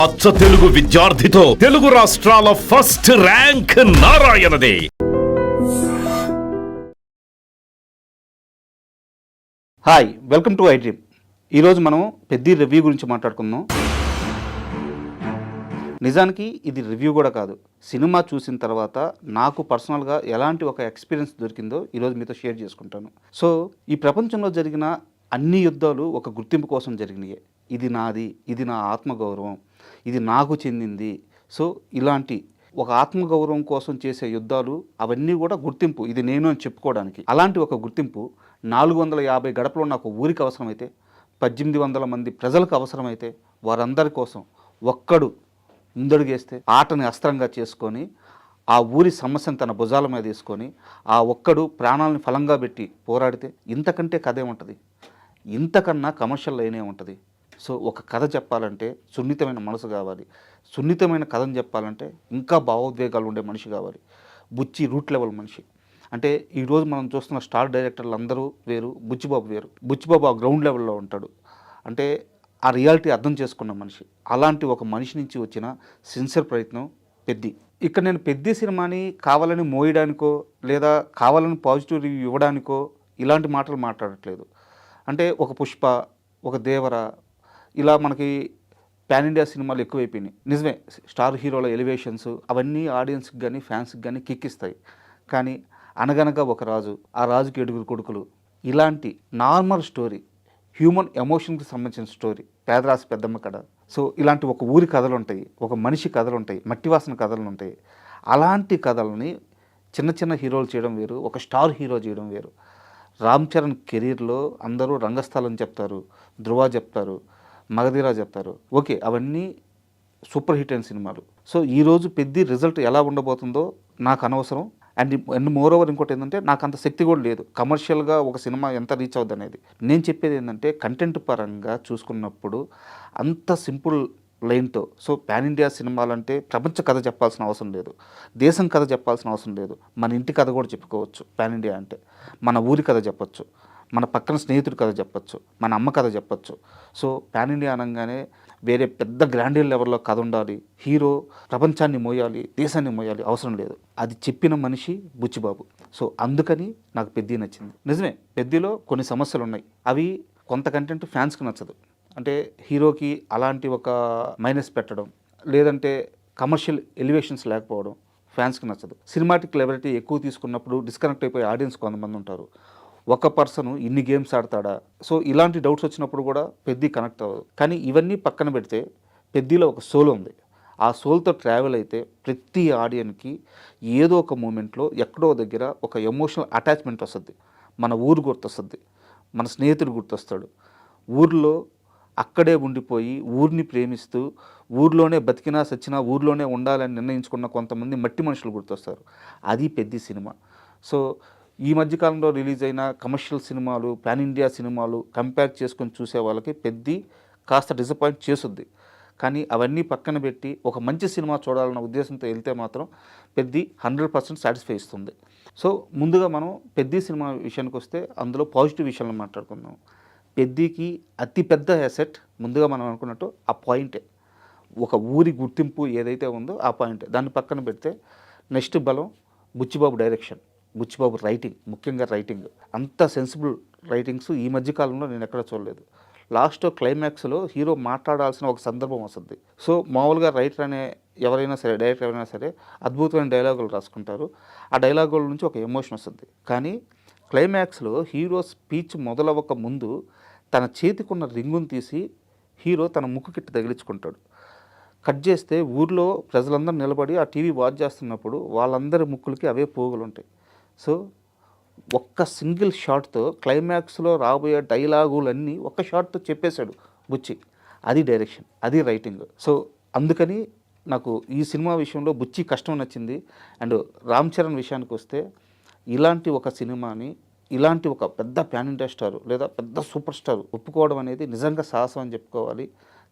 అచ్చ తెలుగు విద్యార్థితో తెలుగు రాష్ట్రాల ఫస్ట్ ర్యాంక్ నారాయణదే. Hi, welcome to iDream. ఈరోజు మనం పెద్ద రివ్యూ గురించి మాట్లాడుకుందాం. నిజానికి ఇది రివ్యూ కూడా కాదు, సినిమా చూసిన తర్వాత నాకు పర్సనల్గా ఎలాంటి ఒక ఎక్స్పీరియన్స్ దొరికిందో ఈరోజు మీతో షేర్ చేసుకుంటాను. సో ఈ ప్రపంచంలో జరిగిన అన్ని యుద్ధాలు ఒక గుర్తింపు కోసం జరిగినాయి. ఇది నాది, ఇది నా ఆత్మగౌరవం, ఇది నాకు చెందింది. సో ఇలాంటి ఒక ఆత్మగౌరవం కోసం చేసే యుద్ధాలు అవన్నీ కూడా గుర్తింపు, ఇది నేను అని చెప్పుకోవడానికి. అలాంటి ఒక గుర్తింపు 450 గడపలో నాకు ఊరికి అవసరమైతే, 1800 మంది ప్రజలకు అవసరమైతే, వారందరి కోసం ఒక్కడు ముందడుగేస్తే ఆటని అస్త్రంగా చేసుకొని ఆ ఊరి సమస్యను తన భుజాల మీద తీసుకొని ఆ ఒక్కడు ప్రాణాలను ఫలంగా పెట్టి పోరాడితే ఇంతకంటే కథ ఏముంటుంది? ఇంతకన్నా కమర్షియల్ లైనే ఉంటుంది. సో ఒక కథ చెప్పాలంటే సున్నితమైన మనసు కావాలి, సున్నితమైన కథను చెప్పాలంటే ఇంకా భావోద్వేగాలు ఉండే మనిషి కావాలి. బుచ్చి రూట్ లెవెల్ మనిషి. అంటే ఈరోజు మనం చూస్తున్న స్టార్ డైరెక్టర్లు అందరూ వేరు, బుచ్చిబాబు వేరు. బుచ్చిబాబు ఆ గ్రౌండ్ లెవెల్లో ఉంటాడు. అంటే ఆ రియాలిటీ అర్థం చేసుకున్న మనిషి. అలాంటి ఒక మనిషి నుంచి వచ్చిన సిన్సియర్ ప్రయత్నం పెద్ది. ఇక్కడ నేను పెద్ద సినిమాని కావాలని మోయడానికో లేదా కావాలని పాజిటివ్ రివ్యూ ఇవ్వడానికో ఇలాంటి మాటలు మాట్లాడట్లేదు. అంటే ఒక పుష్ప, ఒక దేవర, ఇలా మనకి పాన్ ఇండియా సినిమాలు ఎక్కువైపోయినాయి. నిజమే, స్టార్ హీరోల ఎలివేషన్స్ అవన్నీ ఆడియన్స్కి కానీ ఫ్యాన్స్కి కానీ కిక్కిస్తాయి. కానీ అనగనగా ఒక రాజు, ఆ రాజుకి 7 కొడుకులు, ఇలాంటి నార్మల్ స్టోరీ, హ్యూమన్ ఎమోషన్కి సంబంధించిన స్టోరీ, పేదరాశి పెద్దమ్మ కథ. సో ఇలాంటి ఒక ఊరి కథలు ఉంటాయి, ఒక మనిషి కథలు ఉంటాయి, మట్టివాసన కథలు ఉంటాయి. అలాంటి కథలని చిన్న చిన్న హీరోలు చేయడం వేరు, ఒక స్టార్ హీరో చేయడం వేరు. రామ్ చరణ్ కెరీర్లో అందరూ రంగస్థలం చెప్తారు, ధృవ చెప్తారు, మగధీరా చెప్తారు. ఓకే, అవన్నీ సూపర్ హిట్ అయిన సినిమాలు. సో ఈరోజు పెద్ద రిజల్ట్ ఎలా ఉండబోతుందో నాకు అనవసరం. అండ్ మోర్ ఓవర్ ఇంకోటి ఏంటంటే నాకు అంత శక్తి కూడా లేదు కమర్షియల్గా ఒక సినిమా ఎంత రీచ్ అవుద్ది అనేది. నేను చెప్పేది ఏంటంటే కంటెంట్ పరంగా చూసుకున్నప్పుడు అంత సింపుల్ లైన్తో. సో పాన్ ఇండియా సినిమాలంటే ప్రపంచ కథ చెప్పాల్సిన అవసరం లేదు, దేశం కథ చెప్పాల్సిన అవసరం లేదు, మన ఇంటి కథ కూడా చెప్పుకోవచ్చు. పాన్ ఇండియా అంటే మన ఊరి కథ చెప్పచ్చు, మన పక్కన స్నేహితుడి కథ చెప్పచ్చు, మన అమ్మ కథ చెప్పచ్చు. సో పాన్ ఇండియా అనగానే వేరే పెద్ద గ్రాండియర్ లెవెల్లో కథ ఉండాలి, హీరో ప్రపంచాన్ని మోయాలి, దేశాన్ని మోయాలి, అవసరం లేదు. అది చెప్పిన మనిషి బుచ్చిబాబు. సో అందుకని నాకు పెద్ద నచ్చింది. నిజమే, పెద్దలో కొన్ని సమస్యలు ఉన్నాయి. అవి కొంత కంటెంట్ ఫ్యాన్స్కి నచ్చదు. అంటే హీరోకి అలాంటి ఒక మైనస్ పెట్టడం, లేదంటే కమర్షియల్ ఎలివేషన్స్ లేకపోవడం ఫ్యాన్స్కి నచ్చదు. సినిమాటిక్ లెవెలిటీ ఎక్కువ తీసుకున్నప్పుడు డిస్కనెక్ట్ అయిపోయే ఆడియన్స్ కొంతమంది ఉంటారు. ఒక పర్సన్ ఇన్ని గేమ్స్ ఆడతాడా? సో ఇలాంటి డౌట్స్ వచ్చినప్పుడు కూడా పెద్ద కనెక్ట్ అవ్వదు. కానీ ఇవన్నీ పక్కన పెడితే పెద్దలో ఒక సోల్ ఉంది. ఆ సోల్తో ట్రావెల్ అయితే ప్రతి ఆడియన్కి ఏదో ఒక మూమెంట్లో ఎక్కడో దగ్గర ఒక ఎమోషనల్ అటాచ్మెంట్ వస్తుంది. మన ఊరు గుర్తొస్తుంది, మన స్నేహితుడు గుర్తొస్తాడు. ఊర్లో అక్కడే ఉండిపోయి ఊరిని ప్రేమిస్తూ ఊర్లోనే బతికినా సచ్చినా ఊర్లోనే ఉండాలని నిర్ణయించుకున్న కొంతమంది మట్టి మనుషులు గుర్తొస్తారు. అది పెద్ద సినిమా. సో ఈ మధ్యకాలంలో రిలీజ్ అయిన కమర్షియల్ సినిమాలు, పాన్ ఇండియా సినిమాలు కంపేర్ చేసుకొని చూసే వాళ్ళకి పెద్ద కాస్త డిసప్పాయింట్ చేస్తుంది. కానీ అవన్నీ పక్కన పెట్టి ఒక మంచి సినిమా చూడాలన్న ఉద్దేశంతో వెళ్తే మాత్రం పెద్ద 100% సాటిస్ఫై ఇస్తుంది. సో ముందుగా మనం పెద్ద సినిమా విషయానికి వస్తే అందులో పాజిటివ్ విషయాలను మాట్లాడుకుందాం. పెద్దకి అతిపెద్ద అసెట్ ముందుగా మనం అనుకున్నట్టు ఆ పాయింటే, ఒక ఊరి గుర్తింపు ఏదైతే ఉందో ఆ పాయింటే. దాన్ని పక్కన పెడితే నెక్స్ట్ బలం బుచ్చిబాబు డైరెక్షన్, బుచ్చిబాబు రైటింగ్, ముఖ్యంగా రైటింగ్. అంత సెన్సిబుల్ రైటింగ్స్ ఈ మధ్యకాలంలో నేను ఎక్కడ చూడలేదు. లాస్ట్ క్లైమాక్స్లో హీరో మాట్లాడాల్సిన ఒక సందర్భం వస్తుంది. సో మామూలుగా రైటర్ అనే ఎవరైనా సరే, డైరెక్టర్ ఎవరైనా సరే అద్భుతమైన డైలాగులు రాసుకుంటారు. ఆ డైలాగుల నుంచి ఒక ఎమోషన్ వస్తుంది. కానీ క్లైమాక్స్లో హీరో స్పీచ్ మొదలవ్వక ముందు తన చేతికున్న రింగును తీసి హీరో తన ముక్కుకిట్టి తగిలించుకుంటాడు. కట్ చేస్తే ఊర్లో ప్రజలందరూ నిలబడి ఆ టీవీ వాచ్ చేస్తున్నప్పుడు వాళ్ళందరి ముక్కులకి అవే పోగులు ఉంటాయి. సో ఒక్క సింగిల్ షాట్తో క్లైమాక్స్లో రాబోయే డైలాగులన్నీ ఒక్క షాట్తో చెప్పేశాడు బుచ్చి. అది డైరెక్షన్, అది రైటింగ్. సో అందుకని నాకు ఈ సినిమా విషయంలో బుచ్చి కష్టం నచ్చింది. అండ్ రామ్ చరణ్ విషయానికి వస్తే ఇలాంటి ఒక సినిమాని, ఇలాంటి ఒక పెద్ద పాన్ ఇండియా స్టార్ లేదా పెద్ద సూపర్ స్టార్ ఒప్పుకోవడం అనేది నిజంగా సాహసం అని చెప్పుకోవాలి.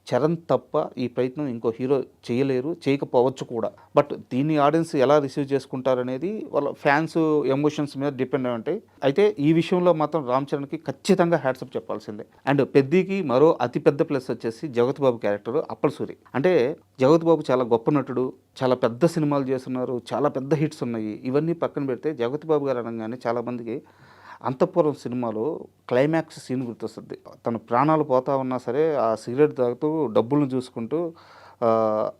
చరణ్ తప్ప ఈ ప్రయత్నం ఇంకో హీరో చేయలేరు, చేయకపోవచ్చు కూడా. బట్ దీన్ని ఆడియన్స్ ఎలా రిసీవ్ చేసుకుంటారనేది వాళ్ళ ఫ్యాన్స్ ఎమోషన్స్ మీద డిపెండ్ అయి ఉంటాయి. అయితే ఈ విషయంలో మాత్రం రామ్ చరణ్కి ఖచ్చితంగా హ్యాట్సప్ చెప్పాల్సిందే. అండ్ పెద్దికి మరో అతిపెద్ద ప్లస్ వచ్చేసి జగత్ బాబు క్యారెక్టర్ అప్పల్ సూరి. అంటే జగత్ బాబు చాలా గొప్ప నటుడు, చాలా పెద్ద సినిమాలు చేస్తున్నారు, చాలా పెద్ద హిట్స్ ఉన్నాయి. ఇవన్నీ పక్కన పెడితే జగత్ బాబు గారు అనగానే చాలామందికి అంతఃపురం సినిమాలో క్లైమాక్స్ సీన్ గుర్తొస్తుంది. తన ప్రాణాలు పోతా ఉన్నా సరే ఆ సిగరెట్ తాగుతూ డబ్బులను చూసుకుంటూ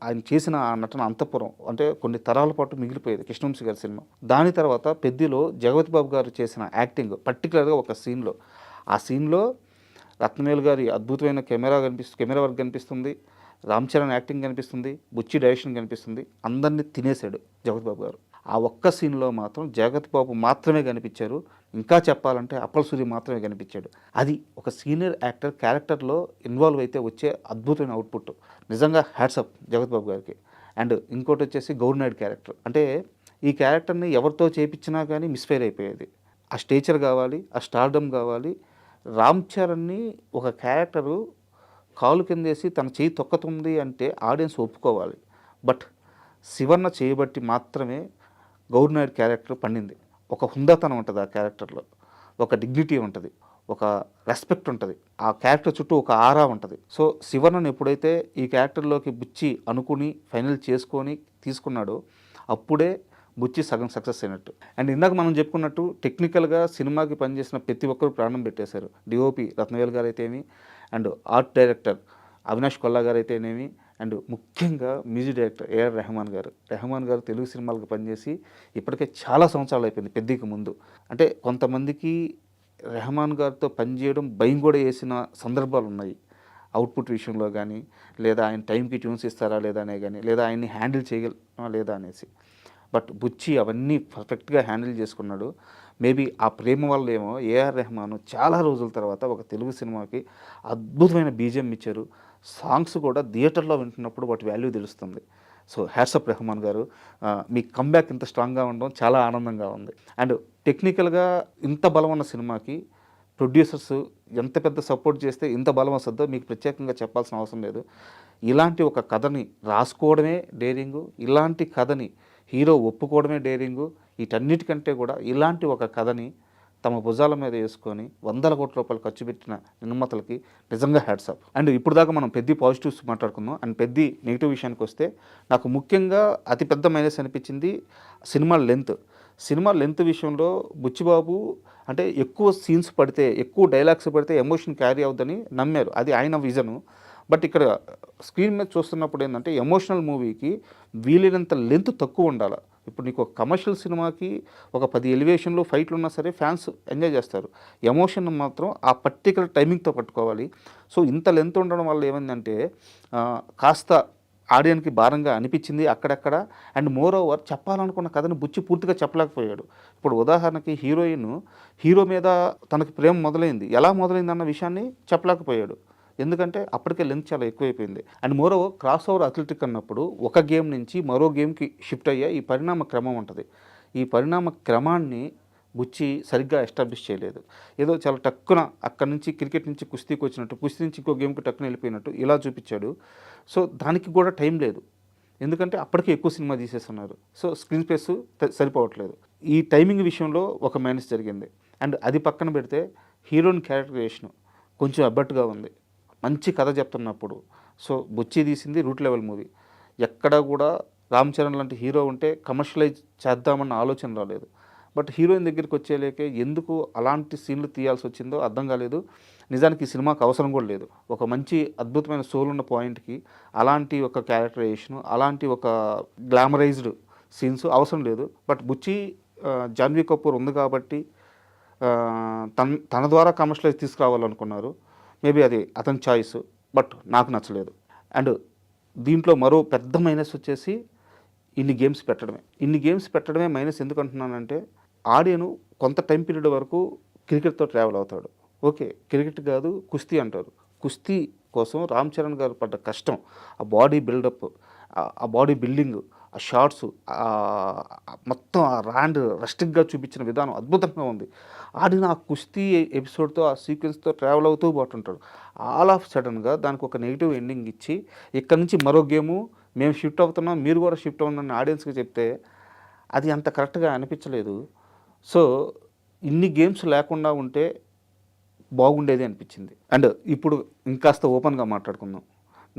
ఆయన చేసిన ఆ నటన అంతఃపురం అంటే కొన్ని తరాల పాటు మిగిలిపోయేది కృష్ణవంశీ గారి సినిమా. దాని తర్వాత పెద్దిలో జగపతి బాబు గారు చేసిన యాక్టింగ్ పర్టికులర్గా ఒక సీన్లో, ఆ సీన్లో రత్నవేలు గారి అద్భుతమైన కెమెరా వర్క్ కనిపిస్తుంది, రామ్ చరణ్ యాక్టింగ్ కనిపిస్తుంది, బుచ్చి డైరెక్షన్ కనిపిస్తుంది. అందరినీ తినేశాడు జగపతి బాబు గారు. ఆ ఒక్క సీన్లో మాత్రం జగత్ బాబు మాత్రమే కనిపించారు. ఇంకా చెప్పాలంటే అప్పల్ సూరి మాత్రమే కనిపించాడు. అది ఒక సీనియర్ యాక్టర్ క్యారెక్టర్లో ఇన్వాల్వ్ అయితే వచ్చే అద్భుతమైన అవుట్పుట్. నిజంగా హ్యాట్సప్ జగత్ బాబు గారికి. అండ్ ఇంకోటి వచ్చేసి గౌర్నాయుడు క్యారెక్టర్. అంటే ఈ క్యారెక్టర్ని ఎవరితో చేయించినా కానీ మిస్ఫైర్ అయిపోయేది. ఆ స్టేచర్ కావాలి, ఆ స్టార్డమ్ కావాలి. రామ్ చరణ్ని ఒక క్యారెక్టరు కాలు కిందేసి తన చేయి తొక్కుతుంది అంటే ఆడియన్స్ ఒప్పుకోవాలి. బట్ శివన్న చేయబట్టి మాత్రమే గౌర్నాయుడు క్యారెక్టర్ పండింది. ఒక హుందాతనం ఉంటుంది ఆ క్యారెక్టర్లో, ఒక డిగ్నిటీ ఉంటుంది, ఒక రెస్పెక్ట్ ఉంటుంది. ఆ క్యారెక్టర్ చుట్టూ ఒక ఆరా ఉంటుంది. సో శివన్నను ఎప్పుడైతే ఈ క్యారెక్టర్లోకి బుచ్చి అనుకుని ఫైనల్ చేసుకొని తీసుకున్నాడో అప్పుడే బుచ్చి సగం సక్సెస్ అయినట్టు. అండ్ ఇందాక మనం చెప్పుకున్నట్టు టెక్నికల్గా సినిమాకి పనిచేసిన ప్రతి ఒక్కరు ప్రాణం పెట్టేశారు. డిఓపి రత్నవేల్ గారు అయితేమి, and art director Avinash Kolla garu అయితేనేమి, అండ్ ముఖ్యంగా మ్యూజిక్ డైరెక్టర్ ఏఆర్ రెహమాన్ గారు తెలుగు సినిమాలకు పనిచేసి ఇప్పటికే చాలా సంవత్సరాలు అయిపోయింది పెద్దికి ముందు. అంటే కొంతమందికి రెహమాన్ గారితో పనిచేయడం భయం కూడా వేసిన సందర్భాలు ఉన్నాయి. అవుట్పుట్ విషయంలో కానీ, లేదా ఆయన టైంకి ట్యూన్స్ ఇస్తారా లేదా అనే కానీ, లేదా ఆయన్ని హ్యాండిల్ చేయగలమా లేదా అనేసి. బట్ బుచ్చి అవన్నీ పర్ఫెక్ట్గా హ్యాండిల్ చేసుకున్నాడు. మేబీ ఆ ప్రేమ వల్ల ఏమో ఏఆర్ రెహమాన్ చాలా రోజుల తర్వాత ఒక తెలుగు సినిమాకి అద్భుతమైన బీజిఎం ఇచ్చారు. సాంగ్స్ కూడా థియేటర్లో వింటున్నప్పుడు వాటి వాల్యూ తెలుస్తుంది. సో హ్యాట్సప్ రెహమాన్ గారు, మీ కంబ్యాక్ ఇంత స్ట్రాంగ్గా ఉండడం చాలా ఆనందంగా ఉంది. అండ్ టెక్నికల్గా ఇంత బలం ఉన్న సినిమాకి ప్రొడ్యూసర్స్ ఎంత పెద్ద సపోర్ట్ చేస్తే ఇంత బలం వస్తుందో మీకు ప్రత్యేకంగా చెప్పాల్సిన అవసరం లేదు. ఇలాంటి ఒక కథని రాసుకోవడమే డేరింగు, ఇలాంటి కథని హీరో ఒప్పుకోవడమే డేరింగు. వీటన్నిటికంటే కూడా ఇలాంటి ఒక కథని తమ భుజాల మీద వేసుకొని 100 కోట్ల రూపాయలు ఖర్చు పెట్టిన నిర్మాతలకి నిజంగా హ్యాట్సాప్. అండ్ ఇప్పుడు దాకా మనం పెద్ద పాజిటివ్స్ మాట్లాడుకుందాం. అండ్ పెద్ద నెగిటివ్ విషయానికి వస్తే నాకు ముఖ్యంగా అతిపెద్ద మైనస్ అనిపించింది సినిమా లెంత్ విషయంలో బుచ్చిబాబు అంటే ఎక్కువ సీన్స్ పడితే, ఎక్కువ డైలాగ్స్ పడితే ఎమోషన్ క్యారీ అవుద్దని నమ్మారు. అది ఆయన విజను. బట్ ఇక్కడ స్క్రీన్ మీద చూస్తున్నప్పుడు ఏంటంటే ఎమోషనల్ మూవీకి వీలైనంత లెంత్ తక్కువ ఉండాలి. ఇప్పుడు నీకు ఒక కమర్షియల్ సినిమాకి ఒక 10 ఎలివేషన్లు ఫైట్లు ఉన్నా సరే ఫ్యాన్స్ ఎంజాయ్ చేస్తారు. ఎమోషన్ మాత్రం ఆ పర్టికులర్ టైమింగ్తో పట్టుకోవాలి. సో ఇంత లెంత్ ఉండడం వల్ల ఏమైందంటే కాస్త ఆడియన్కి భారంగా అనిపించింది అక్కడక్కడ. అండ్ మోర్ ఓవర్ చెప్పాలనుకున్న కథను బుచ్చి పూర్తిగా చెప్పలేకపోయాడు. ఇప్పుడు ఉదాహరణకి హీరో మీద తనకి ప్రేమ మొదలైంది, ఎలా మొదలైంది అన్న విషయాన్ని చెప్పలేకపోయాడు. ఎందుకంటే అప్పటికే లెంత్ చాలా ఎక్కువైపోయింది. And more over cross over athletic అన్నప్పుడు ఒక గేమ్ నుంచి మరో గేమ్కి షిఫ్ట్ అయ్యే ఈ పరిణామ క్రమం ఉంటుంది. ఈ పరిణామ క్రమాన్ని బుచ్చి సరిగ్గా ఎస్టాబ్లిష్ చేయలేదు. ఏదో చాలా టక్కున అక్కడి నుంచి క్రికెట్ నుంచి కుస్తీకి వచ్చినట్టు, కుస్తీ నుంచి ఇంకో గేమ్కి టక్కున వెళ్ళిపోయినట్టు ఇలా చూపించాడు. సో దానికి కూడా టైం లేదు, ఎందుకంటే అప్పటికే ఎక్కువ సినిమా తీసేస్తున్నారు. సో స్క్రీన్ స్పేస్ సరిపోవట్లేదు. ఈ టైమింగ్ విషయంలో ఒక మైనస్ జరిగింది. అండ్ అది పక్కన పెడితే హీరోయిన్ క్యారెక్టరైజేషన్ కొంచెం అబ్బట్టుగా ఉంది. మంచి కథ చెప్తున్నప్పుడు సో బుచ్చి తీసింది రూట్ లెవెల్ మూవీ. ఎక్కడా కూడా రామ్ చరణ్ లాంటి హీరో ఉంటే కమర్షియలైజ్ చేద్దామన్న ఆలోచన రాలేదు. బట్ హీరోయిన్ దగ్గరికి వచ్చేలేకే ఎందుకు అలాంటి సీన్లు తీయాల్సి వచ్చిందో అర్థం కాలేదు. నిజానికి ఈ సినిమాకి అవసరం కూడా లేదు. ఒక మంచి అద్భుతమైన సోల్ ఉన్న పాయింట్కి అలాంటి ఒక క్యారెక్టరైజేషన్, అలాంటి ఒక గ్లామరైజ్డ్ సీన్స్ అవసరం లేదు. బట్ బుచ్చి జాన్వీ కపూర్ ఉంది కాబట్టి తన ద్వారా కమర్షియలైజ్ తీసుకురావాలనుకున్నారు. మేబీ అది అతని చాయిస్, బట్ నాకు నచ్చలేదు. అండ్ దీంట్లో మరో పెద్ద మైనస్ వచ్చేసి ఇన్ని గేమ్స్ పెట్టడమే మైనస్. ఎందుకు అంటున్నానంటే ఆడియను కొంత టైం పీరియడ్ వరకు క్రికెట్తో ట్రావెల్ అవుతాడు. ఓకే, క్రికెట్ కాదు కుస్తీ అంటారు. కుస్తీ కోసం రామ్ చరణ్ గారు పడ్డ కష్టం, ఆ బాడీ బిల్డప్, ఆ బాడీ బిల్డింగ్, ఆ షార్ట్స్ మొత్తం ఆ ర్యాండ్ రెస్ట్రిక్ట్గా చూపించిన విధానం అద్భుతంగా ఉంది. ఆడిన ఆ కుస్తీ ఎపిసోడ్తో ఆ సీక్వెన్స్తో ట్రావెల్ అవుతూ పోతుంటాడు. ఆల్ ఆఫ్ సడన్గా దానికి ఒక నెగిటివ్ ఎండింగ్ ఇచ్చి ఇక్కడ నుంచి మరో గేము మేము షిఫ్ట్ అవుతున్నాం, మీరు కూడా షిఫ్ట్ అవ్వండి ఆడియన్స్కి చెప్తే అది అంత కరెక్ట్గా అనిపించలేదు. సో ఇన్ని గేమ్స్ లేకుండా ఉంటే బాగుండేది అనిపించింది. అండ్ ఇప్పుడు ఇంకాస్త ఓపెన్గా మాట్లాడుకుందాం.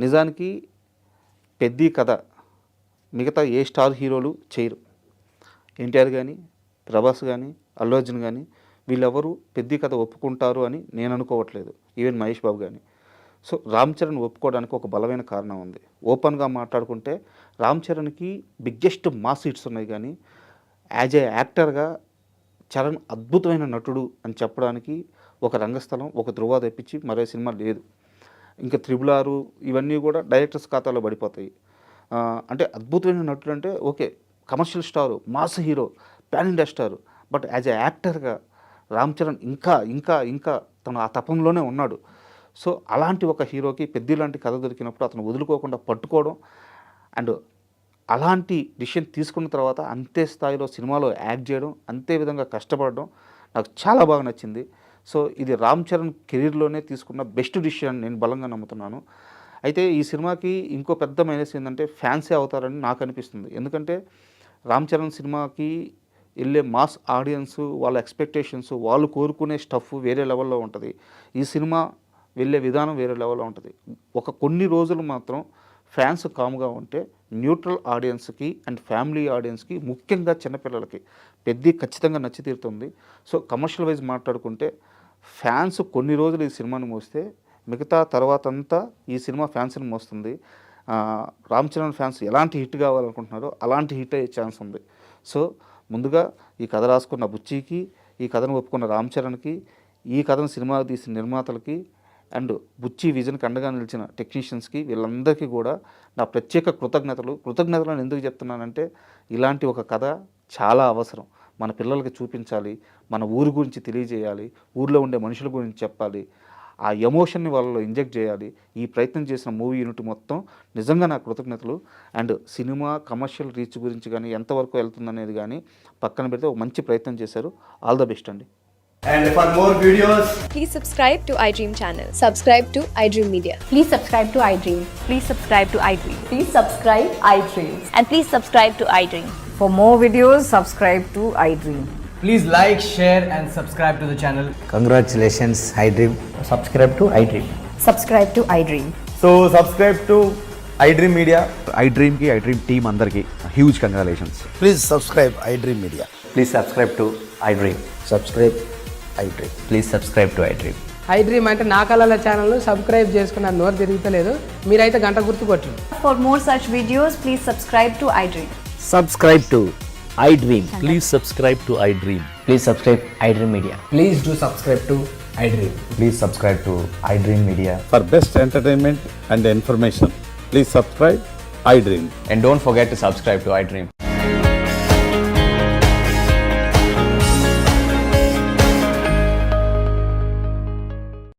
నిజానికి పెద్ద కథ మిగతా ఏ స్టార్ హీరోలు చేయరు. ఎన్టీఆర్ కానీ, ప్రభాస్ కానీ, అల్లు అర్జున్ కానీ వీళ్ళెవరూ పెద్ద కథ ఒప్పుకుంటారు అని నేను అనుకోవట్లేదు. ఈవెన్ మహేష్ బాబు కానీ. సో రామ్ చరణ్ ఒప్పుకోవడానికి ఒక బలమైన కారణం ఉంది. ఓపెన్గా మాట్లాడుకుంటే రామ్ చరణ్కి బిగ్గెస్ట్ మాస్ హిట్స్ ఉన్నాయి, కానీ యాజ్ ఏ యాక్టర్గా చరణ్ అద్భుతమైన నటుడు అని చెప్పడానికి ఒక రంగస్థలం, ఒక ధృవ తెప్పించి మరో సినిమా లేదు. ఇంకా 6 ఇవన్నీ కూడా డైరెక్టర్స్ ఖాతాలో పడిపోతాయి. అంటే అద్భుతమైన నటుడు అంటే okay, commercial star, mass hero, pan India star. But as a యాక్టర్గా రామ్ చరణ్ ఇంకా ఇంకా ఇంకా తను ఆ తపంలోనే ఉన్నాడు. సో అలాంటి ఒక హీరోకి పెద్ద లాంటి కథ దొరికినప్పుడు అతను వదులుకోకుండా పట్టుకోవడం అండ్ అలాంటి డిసిషన్ తీసుకున్న తర్వాత అంతే స్థాయిలో సినిమాలో యాక్ట్ చేయడం, అంతే విధంగా కష్టపడడం నాకు చాలా బాగా నచ్చింది. సో ఇది రామ్ చరణ్ కెరీర్లోనే తీసుకున్న బెస్ట్ డిసిషన్ నేను బలంగా నమ్ముతున్నాను. అయితే ఈ సినిమాకి ఇంకో పెద్ద మైనస్ ఏంటంటే ఫ్యాన్సే అవుతారని నాకు అనిపిస్తుంది. ఎందుకంటే రామ్ చరణ్ సినిమాకి వెళ్ళే మాస్ ఆడియన్స్, వాళ్ళ ఎక్స్పెక్టేషన్స్, వాళ్ళు కోరుకునే స్టఫ్ వేరే లెవెల్లో ఉంటుంది. ఈ సినిమా వెళ్ళే విధానం వేరే లెవెల్లో ఉంటుంది. కొన్ని రోజులు మాత్రం ఫ్యాన్స్ కామ్గా ఉంటే న్యూట్రల్ ఆడియన్స్కి అండ్ ఫ్యామిలీ ఆడియన్స్కి, ముఖ్యంగా చిన్నపిల్లలకి ఖచ్చితంగా నచ్చి తీరుతుంది. సో కమర్షియల్ వైజ్ మాట్లాడుకుంటే ఫ్యాన్స్ కొన్ని రోజులు ఈ సినిమాని మోస్తే మిగతా తర్వాత అంతా ఈ సినిమా ఫ్యాన్స్ని మోస్తుంది. రామ్ చరణ్ ఫ్యాన్స్ ఎలాంటి హిట్ కావాలనుకుంటున్నారో అలాంటి హిట్ అయ్యే ఛాన్స్ ఉంది. సో ముందుగా ఈ కథ రాసుకున్న బుచ్చికి, ఈ కథను ఒప్పుకున్న రామ్ చరణ్కి, ఈ కథను సినిమా తీసిన నిర్మాతలకి అండ్ బుచ్చి విజన్కి అండగా నిలిచిన టెక్నీషియన్స్కి, వీళ్ళందరికీ కూడా నా ప్రత్యేక కృతజ్ఞతలను ఎందుకు చెప్తున్నానంటే ఇలాంటి ఒక కథ చాలా అవసరం. మన పిల్లలకి చూపించాలి, మన ఊరి గురించి తెలియజేయాలి, ఊర్లో ఉండే మనుషుల గురించి చెప్పాలి, ఆ ఎమోషన్ని వాళ్ళలో ఇంజెక్ట్ చేయాలి. ఈ ప్రయత్నం చేసిన మూవీ యూనిట్ మొత్తం నిజంగా నా కృతజ్ఞతలు. అండ్ సినిమా కమర్షియల్ రీచ్ గురించి కానీ ఎంతవరకు వెళ్తుందనేది కానీ పక్కన పెడితే ఒక మంచి ప్రయత్నం చేశారు. ఆల్ ద బెస్ట్ అండి. And for more videos, Please subscribe to iDream channel. Subscribe to iDream Media. Please subscribe to iDream. Please subscribe to iDream. Please subscribe iDream. And please subscribe to iDream. For more videos, subscribe to iDream. please like, share and subscribe to the channel. Congratulations, iDream. Subscribe to iDream. Subscribe to iDream. So subscribe to iDream Media. iDream ki iDream team andarki huge congratulations. Please subscribe iDream Media. Please subscribe to iDream. Subscribe iDream. Please subscribe to iDream. iDream అంటే నా కళల channel subscribe చేసుకున్న నోరు తిరుగుతలేదు, మీరైతే గంట గుర్తు కొట్టండి. For more such videos, please subscribe to iDream. Subscribe to iDream. Please subscribe to iDream. Please subscribe iDream Media. Please do subscribe to iDream. Please subscribe to iDream Media. For best entertainment and information, please subscribe iDream. And don't forget to subscribe to iDream.